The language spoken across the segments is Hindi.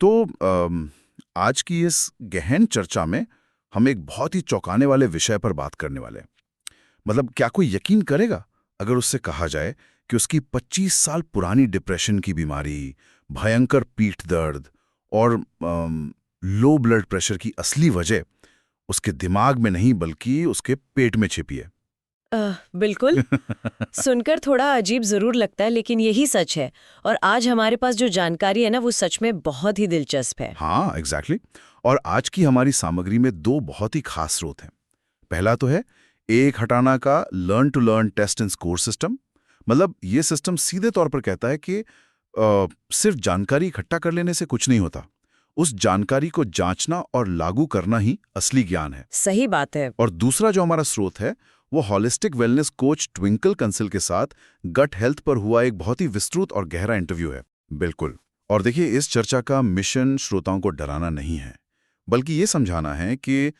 तो आज की इस गहन चर्चा में हम एक बहुत ही चौंकाने वाले विषय पर बात करने वाले हैं। मतलब क्या कोई यकीन करेगा अगर उससे कहा जाए कि उसकी 25 साल पुरानी डिप्रेशन की बीमारी, भयंकर पीठ दर्द और लो ब्लड प्रेशर की असली वजह उसके दिमाग में नहीं बल्कि उसके पेट में छिपी है। बिल्कुल। सुनकर थोड़ा अजीब जरूर लगता है, लेकिन यही सच है। और आज हमारे पास जो जानकारी है ना, वो सच में बहुत ही दिलचस्प है। हाँ, एग्जैक्टली। और आज की हमारी सामग्री में दो बहुत ही खास स्रोत हैं। पहला तो है एक हटाना का learn to learn test and score system. मतलब ये सिस्टम सीधे तौर पर कहता है कि सिर्फ जानकारी इकट्ठा कर लेने से कुछ नहीं होता, उस जानकारी को जांचना और लागू करना ही असली ज्ञान है। सही बात है। और दूसरा जो हमारा स्रोत है वो holistic wellness coach twinkle Kansal के साथ गट हेल्थ पर हुआ एक बहुत ही विस्तृत और गहरा इंटरव्यू है। बिल्कुल। और देखिए, इस चर्चा का मिशन श्रोताओं को डराना नहीं है, बल्कि ये समझाना है कि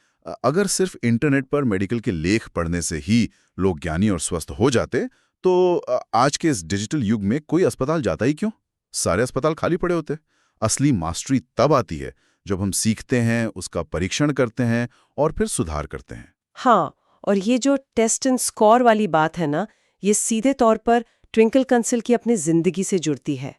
अगर सिर्फ इंटरनेट पर मेडिकल के लेख पढ़ने से ही लोग ज्ञानी और स्वस्थ हो जाते तो आज के इस डिजिटल युग में कोई अस्पताल जाता ही क्यों? सारे अस्पताल खाली पड़े होते। असली मास्टरी तब आती है जब हम सीखते हैं, उसका परीक्षण करते हैं और फिर सुधार करते हैं। हाँ, और ये जो टेस्ट एंड स्कोर वाली बात है ना, ये सीधे तौर पर ट्विंकल कंसल की अपनी जिंदगी से जुड़ती है।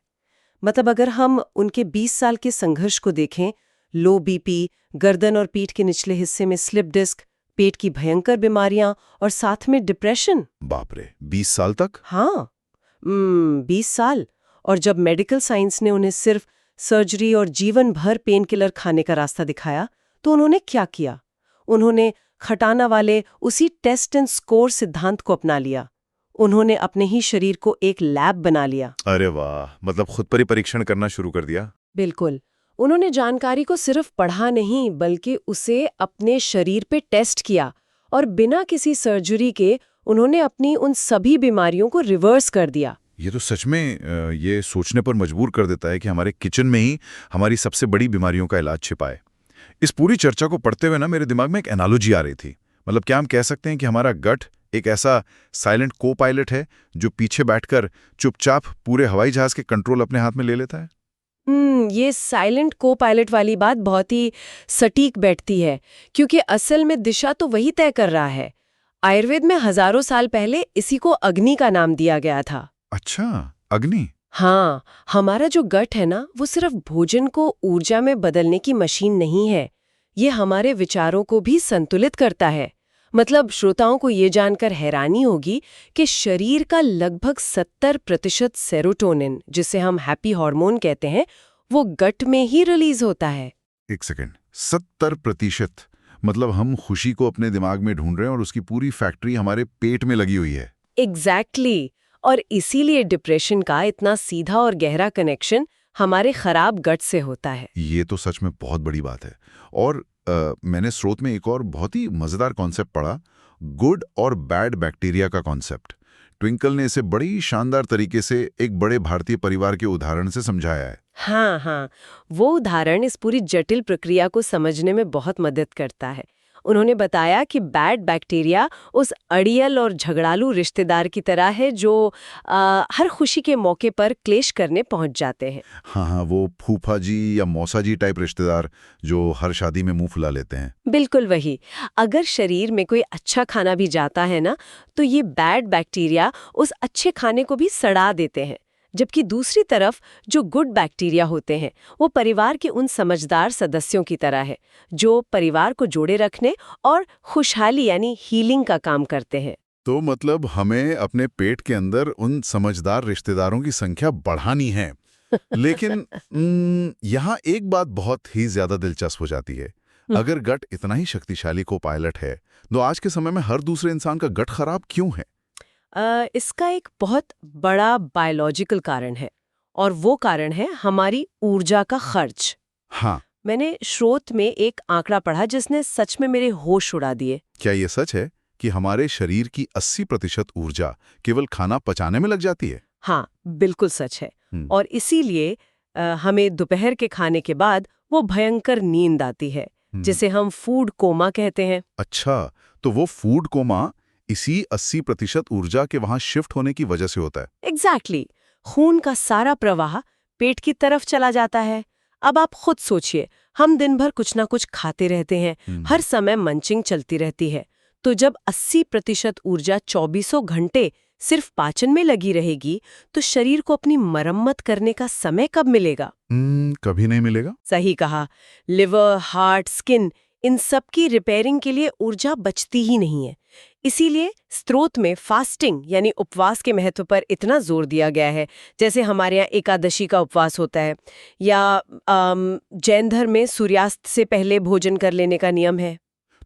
मतलब अगर हम उनके 20 साल के संघर्ष को देखें, लो बीपी, गर्दन और पीठ के निचले हिस्से में स्लिप डिस्क, पेट की भयंकर बीमारियां और साथ में डिप्रेशन। बाप रे, 20 साल तक? हाँ, 20 साल। और जब मेडिकल साइंस ने उन्हें सिर्फ सर्जरी और जीवन भर पेन किलर खाने का रास्ता दिखाया, तो उन्होंने क्या किया? उन्होंने खटाना वाले उसी टेस्ट एंड स्कोर सिद्धांत को अपना लिया। उन्होंने अपने ही शरीर को एक लैब बना लिया। अरे वाह, मतलब खुद पर ही परीक्षण करना शुरू कर दिया। बिल्कुल। उन्होंने जानकारी को सिर्फ पढ़ा नहीं, बल्कि उसे अपने शरीर पे टेस्ट किया और बिना किसी सर्जरी के उन्होंने अपनी उन सभी बीमारियों को रिवर्स कर दिया। ये तो सच में ये सोचने पर मजबूर कर देता है कि हमारे किचन में ही हमारी सबसे बड़ी बीमारियों का इलाज छिपा है। इस पूरी चर्चा को पढ़ते हुए ना मेरे दिमाग में एक एनालॉजी आ रही थी। मतलब क्या हम कह सकते हैं कि हमारा गट एक ऐसा साइलेंट को पायलट है जो पीछे बैठकर चुपचाप पूरे हवाई जहाज के कंट्रोल अपने हाथ में ले लेता है? ये साइलेंट को पायलट वाली बात बहुत ही सटीक बैठती है, क्योंकि असल में दिशा तो वही तय कर रहा है। आयुर्वेद में हजारों साल पहले इसी को अग्नि का नाम दिया गया था। अच्छा, अग्नि। हाँ, हमारा जो गट है ना, वो सिर्फ भोजन को ऊर्जा में बदलने की मशीन नहीं है। ये हमारे विचारों को भी संतुलित करता है। मतलब श्रोताओं को ये जानकर हैरानी होगी कि शरीर का लगभग 70% सेरोटोनिन, जिसे हम हैप्पी हार्मोन कहते हैं, वो गट में ही रिलीज होता है। एक सेकेंड, 70%? मतलब हम खुशी को अपने दिमाग में ढूंढ रहे हैं और उसकी पूरी फैक्ट्री हमारे पेट में लगी हुई है। एग्जैक्टली। और इसीलिए डिप्रेशन का इतना सीधा और गहरा कनेक्शन हमारे खराब गट से होता है। ये तो सच में बहुत बड़ी बात है। और मैंने स्रोत में एक और बहुत ही मजेदार कॉन्सेप्ट पढ़ा, गुड और बैड बैक्टीरिया का कॉन्सेप्ट। ट्विंकल ने इसे बड़ी शानदार तरीके से एक बड़े भारतीय परिवार के उदाहरण से समझाया है। हाँ हाँ, वो उदाहरण इस पूरी जटिल प्रक्रिया को समझने में बहुत मदद करता है। उन्होंने बताया कि बैड बैक्टीरिया उस अड़ियल और झगड़ालू रिश्तेदार की तरह है जो हर खुशी के मौके पर क्लेश करने पहुंच जाते हैं। हाँ हाँ, वो फूफा जी या मौसा जी टाइप रिश्तेदार जो हर शादी में मुंह फुला लेते हैं। बिल्कुल वही। अगर शरीर में कोई अच्छा खाना भी जाता है ना, तो ये बैड बैक्टीरिया उस अच्छे खाने को भी सड़ा देते हैं। जबकि दूसरी तरफ जो गुड बैक्टीरिया होते हैं, वो परिवार के उन समझदार सदस्यों की तरह है जो परिवार को जोड़े रखने और खुशहाली यानी हीलिंग का काम करते हैं। तो मतलब हमें अपने पेट के अंदर उन समझदार रिश्तेदारों की संख्या बढ़ानी है। लेकिन यहाँ एक बात बहुत ही ज्यादा दिलचस्प हो जाती है। अगर गट इतना ही शक्तिशाली को पायलट है, तो आज के समय में हर दूसरे इंसान का गट खराब क्यों है? इसका एक बहुत बड़ा बायोलॉजिकल कारण है, और वो कारण है हमारी ऊर्जा का खर्च। हाँ। मैंने स्रोत में एक आंकड़ा पढ़ा जिसने सच में मेरे होश उड़ा दिए। क्या ये सच है कि हमारे शरीर की 80% ऊर्जा केवल खाना पचाने में लग जाती है? हाँ, बिल्कुल सच है। और इसीलिए हमें दोपहर के खाने के बाद वो भयंकर नींद आती है, जिसे हम फूड कोमा कहते हैं। अच्छा, तो वो फूड कोमा इसी 80% ऊर्जा के वहां शिफ्ट होने की वजह से होता है। एग्जैक्टली। खून का सारा प्रवाह पेट की तरफ चला जाता है। अब आप खुद सोचिए, हम दिन भर कुछ ना कुछ खाते रहते हैं, हर समय मंचिंग चलती रहती है। तो जब 80% ऊर्जा 24 घंटे सिर्फ पाचन में लगी रहेगी, तो शरीर को अपनी मरम्मत करने का समय कब मिलेगा? कभी नहीं मिलेगा। सही कहा। लिवर, हार्ट, स्किन, इन सब की रिपेयरिंग के लिए ऊर्जा बचती ही नहीं है। इसीलिए स्त्रोत में फास्टिंग यानी उपवास के महत्व पर इतना जोर दिया गया है। जैसे हमारे यहाँ एकादशी का उपवास होता है, या जैन धर्म में सूर्यास्त से पहले भोजन कर लेने का नियम है।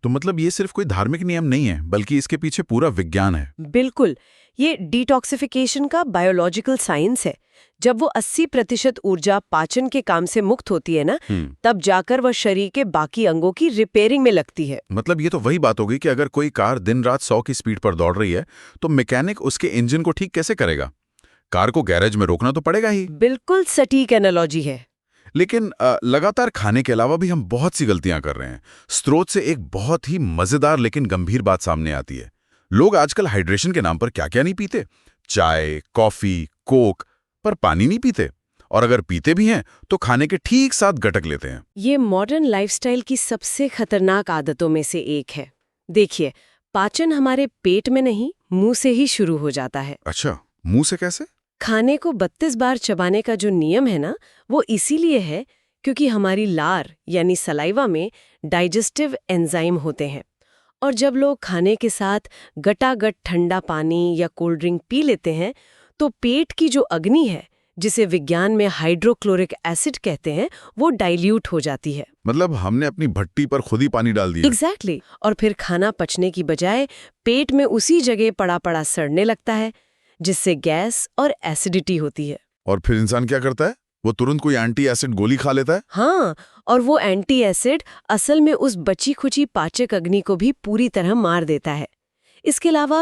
तो मतलब ये सिर्फ कोई धार्मिक नियम नहीं है, बल्कि इसके पीछे पूरा विज्ञान है। बिल्कुल, ये डिटॉक्सिफिकेशन का बायोलॉजिकल साइंस है। जब वो 80% ऊर्जा पाचन के काम से मुक्त होती है ना, तब जाकर वह शरीर के बाकी अंगों की रिपेयरिंग में लगती है। मतलब ये तो वही बात होगी कि अगर कोई कार दिन रात 100 की स्पीड पर दौड़ रही है, तो मैकेनिक उसके इंजन को ठीक कैसे करेगा? कार को गैरेज में रोकना तो पड़ेगा ही। बिल्कुल सटीक एनालॉजी है। लेकिन लगातार खाने के अलावा भी हम बहुत सी गलतियां कर रहे हैं। स्रोत से एक बहुत ही मजेदार लेकिन गंभीर बात सामने आती है। लोग आजकल हाइड्रेशन के नाम पर क्या क्या नहीं पीते, चाय, कॉफी, कोक, पर पानी नहीं पीते। और अगर पीते भी हैं तो खाने के ठीक साथ गटक लेते हैं। ये मॉडर्न लाइफस्टाइल की सबसे खतरनाक आदतों में से एक है। देखिए, पाचन हमारे पेट में नहीं, मुंह से ही शुरू हो जाता है। अच्छा, मुंह से कैसे? खाने को 32 बार चबाने का जो नियम है ना, वो इसीलिए है क्योंकि हमारी लार यानी सलाइवा में डाइजेस्टिव एंजाइम होते हैं। और जब लोग खाने के साथ गटागट ठंडा पानी या कोल्ड ड्रिंक पी लेते हैं, तो पेट की जो अग्नि है, जिसे विज्ञान में हाइड्रोक्लोरिक एसिड कहते हैं, वो डाइल्यूट हो जाती है। मतलब हमने अपनी भट्टी पर खुद ही पानी डाल दिया। एग्जैक्टली। और फिर खाना पचने की बजाय पेट में उसी जगह पड़ा पड़ा सड़ने लगता है, जिससे गैस और एसिडिटी होती है। और फिर इंसान क्या करता है? वो तुरंत कोई एंटी एसिड गोली खा लेता है। हाँ, और वो एंटी एसिड असल में उस बची खुची पाचक अग्नि को भी पूरी तरह मार देता है। इसके अलावा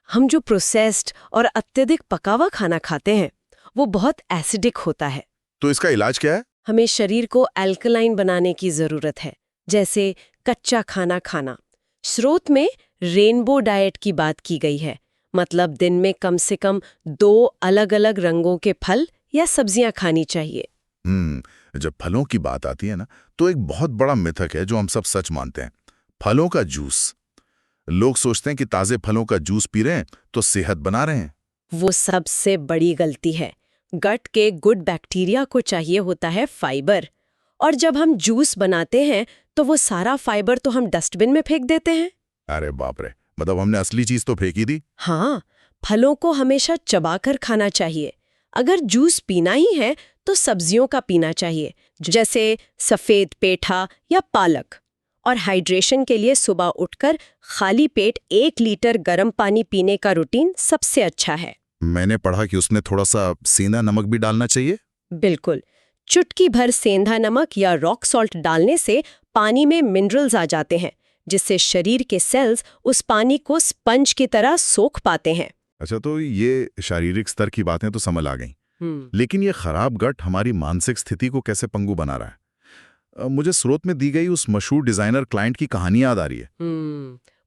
हम जो प्रोसेस्ड और अत्यधिक पका हुआ खाना खाते हैं, वो बहुत एसिडिक होता है। तो इसका इलाज क्या है? हमें शरीर को अल्कलाइन बनाने की जरूरत है, जैसे कच्चा खाना खाना। स्रोत में रेनबो डाइट की बात की गई है, मतलब दिन में कम से कम 2 अलग-अलग रंगों के फल या सब्जियां खानी चाहिए। जब फलों की बात आती है ना, तो एक बहुत बड़ा मिथक है जो हम सब सच मानते हैं। फलों का जूस। लोग सोचते हैं कि ताजे फलों का जूस पी रहे हैं तो सेहत बना रहे हैं। वो सबसे बड़ी गलती है। गट के गुड बैक्टीरिया को चाहिए होता है फाइबर, और जब हम जूस बनाते हैं तो वो सारा फाइबर तो हम डस्टबिन में फेंक देते हैं। अरे बाप रे, मतलब हमने असली चीज तो फेंकी दी। हाँ, फलों को हमेशा चबाकर खाना चाहिए। अगर जूस पीना ही है तो सब्जियों का पीना चाहिए, जैसे सफेद पेठा या पालक। और हाइड्रेशन के लिए सुबह उठकर खाली पेट 1 लीटर गर्म पानी पीने का रूटीन सबसे अच्छा है। मैंने पढ़ा कि उसमें थोड़ा सा सेंधा नमक भी डालना चाहिए। बिल्कुल, चुटकी भर सेंधा नमक या रॉक सॉल्ट डालने से पानी में मिनरल्स आ जाते हैं, जिससे शरीर के सेल्स उस पानी को स्पंज की तरह सोख पाते हैं। अच्छा, तो ये शारीरिक स्तर की बातें तो समझ आ गई, लेकिन ये खराब गट हमारी मानसिक स्थिति को कैसे पंगु बना रहा है? मुझे स्रोत में दी गई उस मशहूर डिजाइनर क्लाइंट की कहानी याद आ रही है।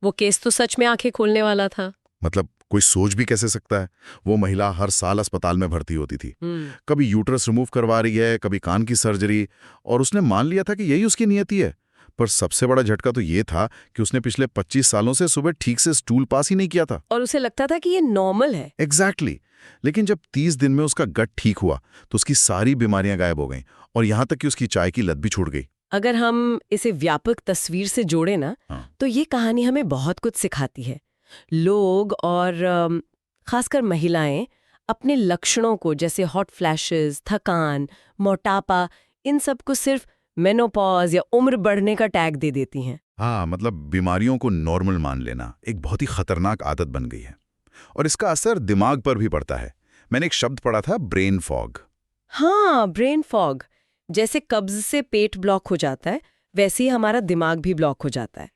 वो केस तो सच में आंखें खोलने वाला था। मतलब कोई सोच भी कैसे सकता है? वो महिला हर साल अस्पताल में भर्ती होती थी। कभी यूट्रस रिमूव करवा रही है, कभी कान की सर्जरी, और उसने मान लिया था कि यही उसकी नियति है। पर सबसे बड़ा झटका तो ये था कि उसने पिछले 25 सालों से सुबह ठीक से स्टूल पास ही नहीं किया था। और उसे लगता था कि ये नॉर्मल है। एग्जैक्टली। लेकिन जब 30 दिन में उसका गट ठीक हुआ तो उसकी सारी बीमारियां गायब हो गईं, और यहां तक कि उसकी चाय की लत भी छूट गई। अगर हम इसे व्यापक तस्वीर से जोड़े ना, तो ये कहानी हमें बहुत कुछ सिखाती है। लोग और खासकर महिलाएं अपने लक्षणों को, जैसे हॉट फ्लैशेस, थकान, मोटापा, इन सब को सिर्फ मेनोपॉज या उम्र बढ़ने का टैग दे देती हैं। हाँ, मतलब बीमारियों को नॉर्मल मान लेना एक बहुत ही खतरनाक आदत बन गई है, और इसका असर दिमाग पर भी पड़ता है। मैंने एक शब्द पढ़ा था, ब्रेन फॉग। हाँ, ब्रेन फॉग। जैसे कब्ज से पेट ब्लॉक हो जाता है, वैसे ही हमारा दिमाग भी ब्लॉक हो जाता है।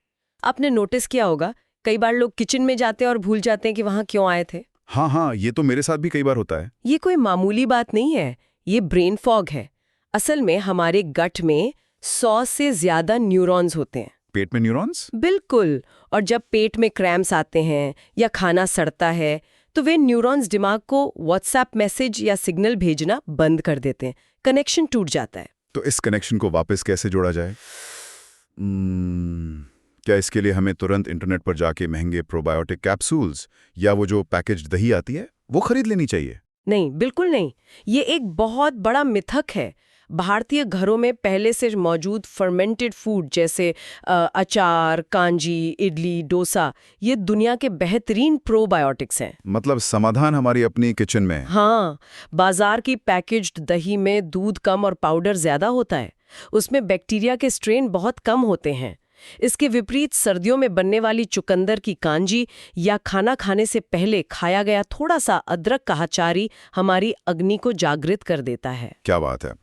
आपने नोटिस किया होगा, कई बार लोग किचन में जाते हैं और भूल जाते हैं कि वहां क्यों आए थे। हाँ, ये तो मेरे साथ भी कई बार होता है। ये कोई मामूली बात नहीं है, ये ब्रेन फॉग है। असल में हमारे गट में 100 से ज्यादा न्यूरॉन्स होते हैं। पेट में न्यूरॉन्स? बिल्कुल। और जब पेट में क्रैम्प्स आते हैं या खाना सड़ता है, तो वे न्यूरॉन्स दिमाग को व्हाट्सएप मैसेज या सिग्नल भेजना बंद कर देते हैं, कनेक्शन टूट जाता है। तो इस कनेक्शन को वापस कैसे जोड़ा जाए? क्या इसके लिए हमें तुरंत इंटरनेट पर जाके महंगे प्रोबायोटिक कैप्सूल्स या वो जो पैकेज्ड दही आती है वो खरीद लेनी चाहिए? नहीं, बिल्कुल नहीं। ये एक बहुत बड़ा मिथक है। भारतीय घरों में पहले से मौजूद फर्मेंटेड फूड जैसे अचार, कांजी, इडली, डोसा, ये दुनिया के बेहतरीन प्रोबायोटिक्स हैं। मतलब समाधान हमारी अपनी किचन में है। हाँ, बाजार की पैकेज्ड दही में दूध कम और पाउडर ज्यादा होता है। उसमें बैक्टीरिया के स्ट्रेन बहुत कम होते हैं। इसके विपरीत सर्दियों में बनने वाली चुकंदर की कांजी या खाना खाने से पहले खाया गया थोड़ा सा अदरक का अचारी हमारी अग्नि को जागृत कर देता है। क्या बात है।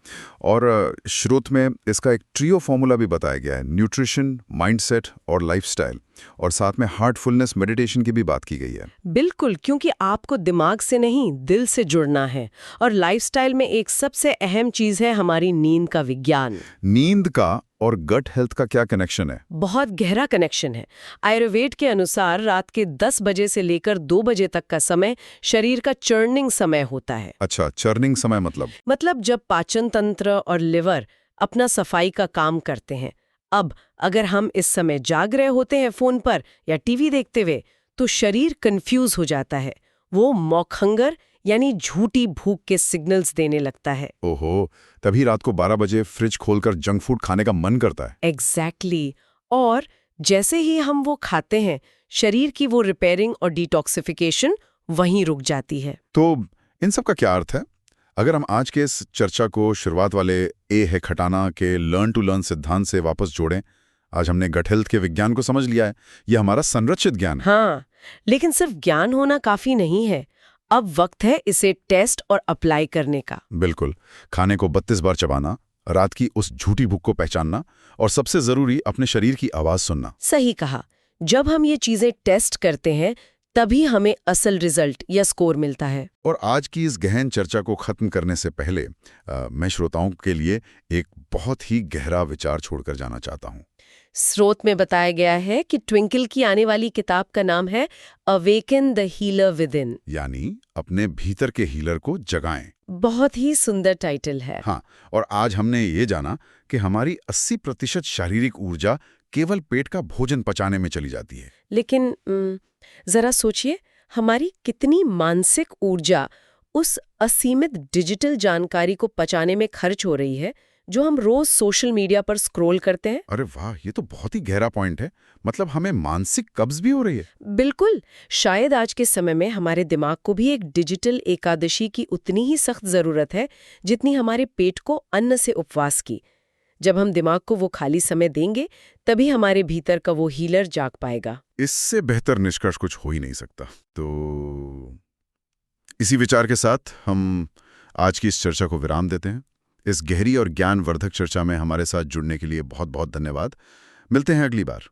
और शुरुआत में इसका एक ट्रियो फॉर्मूला भी बताया गया है, न्यूट्रिशन, माइंडसेट और लाइफस्टाइल, और साथ में हार्टफुलनेस मेडिटेशन की भी बात की गई है। बिल्कुल, क्योंकि आपको दिमाग से नहीं दिल से जुड़ना है। और लाइफस्टाइल में एक सबसे अहम चीज है हमारी नींद का विज्ञान। नींद का और गट हेल्थ का क्या कनेक्शन है? बहुत गहरा कनेक्शन है। आयुर्वेद के अनुसार रात के 10 बजे से लेकर 2 बजे तक का समय शरीर का चर्निंग समय होता है। अच्छा, चर्निंग समय मतलब जब पाचन तंत्र और लिवर अपना सफाई का काम करते हैं। अब अगर हम इस समय जाग रहे होते हैं फोन पर या टीवी देखते हुए, तो शरीर कंफ्यूज हो जाता है। वो मॉकहंगर यानी झूठी भूख के सिग्नल्स देने लगता है। ओहो, तभी रात को 12 बजे फ्रिज खोलकर जंक फूड खाने का मन करता है। एग्जैक्टली। और जैसे ही हम वो खाते हैं, शरीर की वो रिपेयरिंग और डिटॉक्सिफिकेशन वहीं रुक जाती है। तो इन सब का क्या अर्थ है? अगर हम आज के इस चर्चा को शुरुआत वाले ए है खटाना के लर्न टू लर्न सिद्धांत से वापस जोड़ें, आज हमने गट हेल्थ के विज्ञान को समझ लिया है। यह हमारा संरचित ज्ञान है। हाँ, लेकिन सिर्फ ज्ञान होना काफी नहीं है। अब वक्त है इसे टेस्ट और अप्लाई करने का। बिल्कुल। खाने को 32 बार चबाना, रात की उस झूठी भूख को पहचानना, और सबसे जरूरी अपने शरीर की आवाज सुनना। सही कहा। जब हम ये चीजें टेस्ट करते हैं, तभी हमें असल रिजल्ट या स्कोर मिलता है। और आज की इस गहन चर्चा को खत्म करने से पहले मैं श्रोताओं के लिए एक बहुत ही गहरा विचार छोड़कर जाना चाहता हूँ। स्रोत में बताया गया है कि ट्विंकल की आने वाली किताब का नाम है awaken the healer with in, यानी अपने भीतर के हीलर को जगाएं। बहुत ही सुंदर टाइटल है। हाँ, और आज हमने ये जाना कि हमारी 80% शारीरिक ऊर्जा केवल पेट का भोजन पचाने में चली जाती है। लेकिन जरा सोचिए, हमारी कितनी मानसिक ऊर्जा उस असीमित डिजिटल जानकारी को पचाने में खर्च हो रही है जो हम रोज सोशल मीडिया पर स्क्रॉल करते हैं। अरे वाह, ये तो बहुत ही गहरा पॉइंट है। मतलब हमें मानसिक कब्ज भी हो रही है। बिल्कुल। शायद आज के समय में हमारे दिमाग को भी एक डिजिटल एकादशी की उतनी ही सख्त जरूरत है जितनी हमारे पेट को अन्न से उपवास की। जब हम दिमाग को वो खाली समय देंगे, तभी हमारे भीतर का वो हीलर जाग पाएगा। इससे बेहतर निष्कर्ष कुछ हो ही नहीं सकता। तो इसी विचार के साथ हम आज की इस चर्चा को विराम देते हैं। इस गहरी और ज्ञानवर्धक चर्चा में हमारे साथ जुड़ने के लिए बहुत बहुत धन्यवाद। मिलते हैं अगली बार।